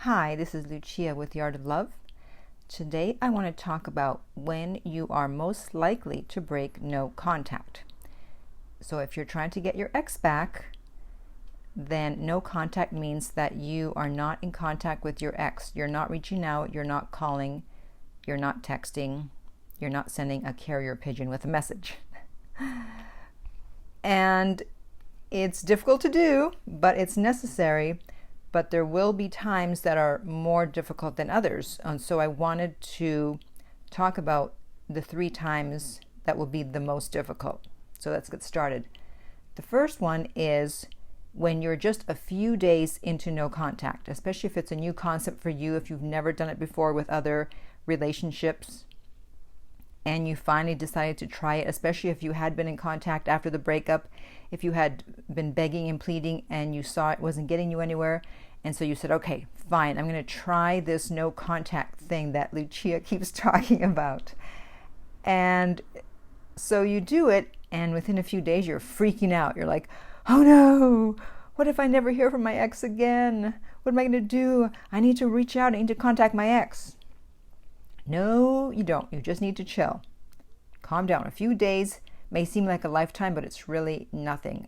Hi, this is Lucia with The Art of Love. Today I want to talk about when you are most likely to break no contact. So if you're trying to get your ex back, then no contact means that you are not in contact with your ex. You're not reaching out, you're not calling, you're not texting, you're not sending a carrier pigeon with a message. And it's difficult to do, but it's necessary. But there will be times that are more difficult than others. And so I wanted to talk about the 3 times that will be the most difficult. So let's get started. The first one is when you're just a few days into no contact, especially if it's a new concept for you, if you've never done it before with other relationships, and you finally decided to try it, especially if you had been in contact after the breakup, if you had been begging and pleading and you saw it wasn't getting you anywhere, and so you said, okay, fine, I'm going to try this no contact thing that Lucia keeps talking about. And so you do it, and within a few days you're freaking out. You're like, oh no, what if I never hear from my ex again? What am I going to do? I need to reach out, I need to contact my ex. No, you don't. You just need to chill. Calm down. A few days may seem like a lifetime, but it's really nothing.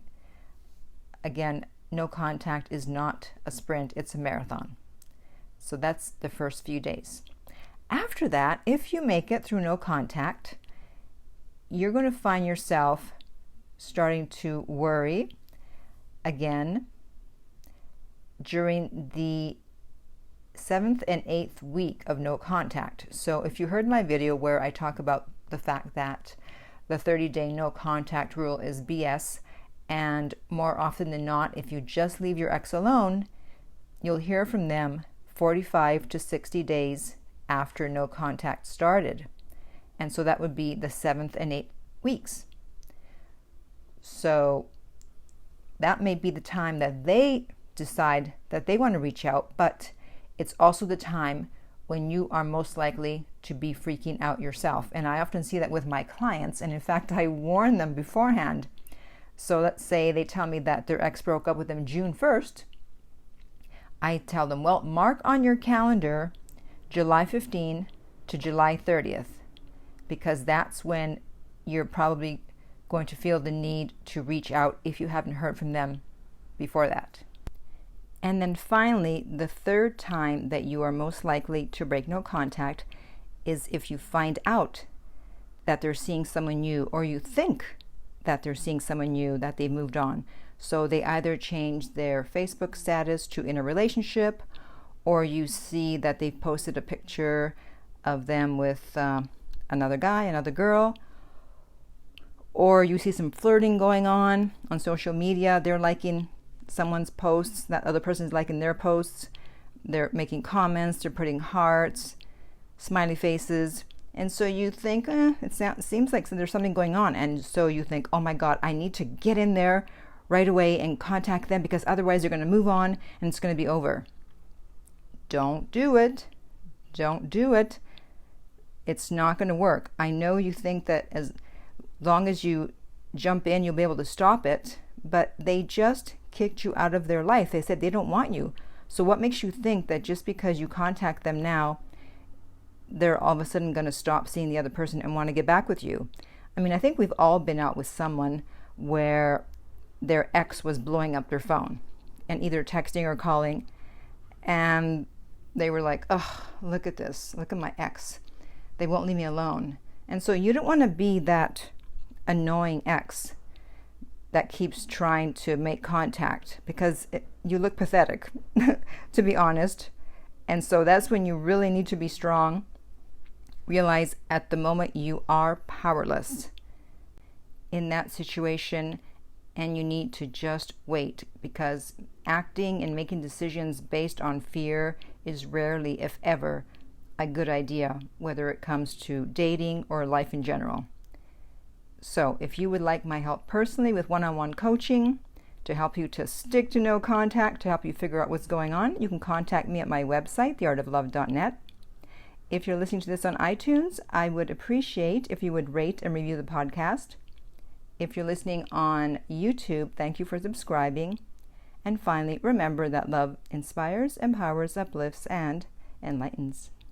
Again, no contact is not a sprint, it's a marathon. So that's the first few days. After that, if you make it through no contact, you're going to find yourself starting to worry again during the 7th and 8th week of no contact. So if you heard my video where I talk about the fact that the 30-day no contact rule is BS, and more often than not, if you just leave your ex alone, you'll hear from them 45 to 60 days after no contact started. And so that would be the 7th and 8th weeks. So that may be the time that they decide that they want to reach out, but it's also the time when you are most likely to be freaking out yourself. And I often see that with my clients. And in fact, I warn them beforehand. So let's say they tell me that their ex broke up with them June 1st. I tell them, well, mark on your calendar July 15 to July 30th, because that's when you're probably going to feel the need to reach out if you haven't heard from them before that. And then finally, the 3rd time that you are most likely to break no contact is if you find out that they're seeing someone new, or you think that they're seeing someone new, that they've moved on. So they either change their Facebook status to in a relationship, or you see that they've posted a picture of them with another guy, another girl, or you see some flirting going on social media. They're liking someone's posts, that other person's liking their posts, they're making comments, they're putting hearts, smiley faces, and so you think, it seems like there's something going on, and so you think, oh my God, I need to get in there right away and contact them, because otherwise they're going to move on and it's going to be over. Don't do it. Don't do it. It's not going to work. I know you think that as long as you jump in, you'll be able to stop it, but they just kicked you out of their life. They said they don't want you. So what makes you think that just because you contact them now, they're all of a sudden going to stop seeing the other person and want to get back with you? I mean, I think we've all been out with someone where their ex was blowing up their phone and either texting or calling, and they were like, oh, look at this. Look at my ex. They won't leave me alone. And so you don't want to be that annoying ex that keeps trying to make contact, because you look pathetic, to be honest. And so that's when you really need to be strong. Realize at the moment you are powerless in that situation, and you need to just wait, because acting and making decisions based on fear is rarely, if ever, a good idea, whether it comes to dating or life in general. So if you would like my help personally with one-on-one coaching to help you to stick to no contact, to help you figure out what's going on, you can contact me at my website, theartoflove.net. If you're listening to this on iTunes, I would appreciate if you would rate and review the podcast. If you're listening on YouTube, thank you for subscribing. And finally, remember that love inspires, empowers, uplifts, and enlightens.